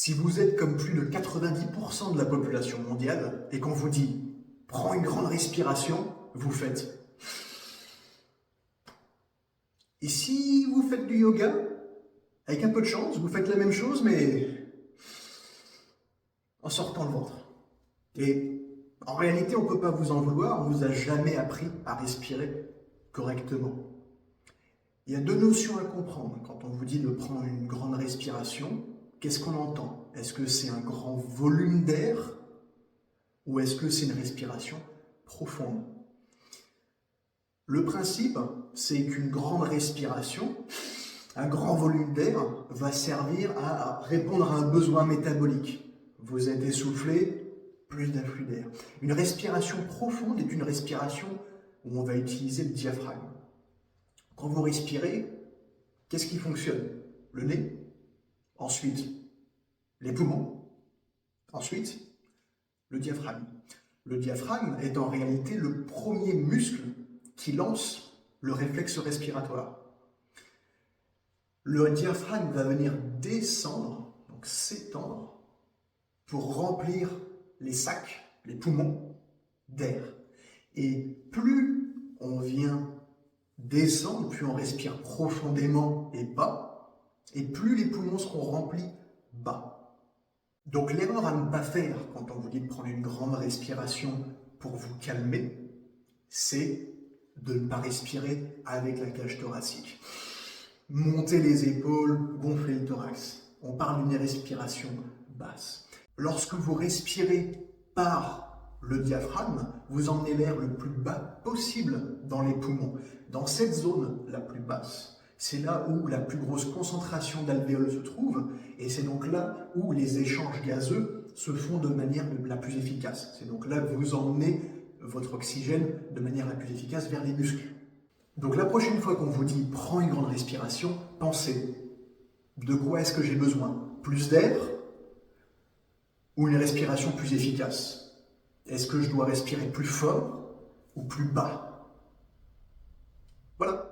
Si vous êtes comme plus de 90% de la population mondiale et qu'on vous dit « prends une grande respiration », vous faites. Et si vous faites du yoga, avec un peu de chance, vous faites la même chose, mais en sortant le ventre. Et en réalité, on ne peut pas vous en vouloir, on ne vous a jamais appris à respirer correctement. Il y a deux notions à comprendre quand on vous dit de prendre une grande respiration. Qu'est-ce qu'on entend? Est-ce que c'est un grand volume d'air ou est-ce que c'est une respiration profonde? Le principe, c'est qu'une grande respiration, un grand volume d'air, va servir à répondre à un besoin métabolique. Vous êtes essoufflé, plus d'afflux d'air. Une respiration profonde est une respiration où on va utiliser le diaphragme. Quand vous respirez, qu'est-ce qui fonctionne? Le nez, ensuite les poumons, ensuite le diaphragme. Le diaphragme est en réalité le premier muscle qui lance le réflexe respiratoire. Le diaphragme va venir descendre, donc s'étendre, pour remplir les sacs, les poumons, d'air. Et plus on vient descendre, plus on respire profondément et bas, et plus les poumons seront remplis bas. Donc l'erreur à ne pas faire quand on vous dit de prendre une grande respiration pour vous calmer, c'est de ne pas respirer avec la cage thoracique. Monter les épaules, gonfler le thorax. On parle d'une respiration basse. Lorsque vous respirez par le diaphragme, vous emmenez l'air le plus bas possible dans les poumons, dans cette zone la plus basse. C'est là où la plus grosse concentration d'alvéoles se trouve, et c'est donc là où les échanges gazeux se font de manière la plus efficace. C'est donc là que vous emmenez votre oxygène de manière la plus efficace vers les muscles. Donc la prochaine fois qu'on vous dit « prends une grande respiration », pensez « de quoi est-ce que j'ai besoin? Plus d'air ou une respiration plus efficace? Est-ce que je dois respirer plus fort ou plus bas ?» Voilà.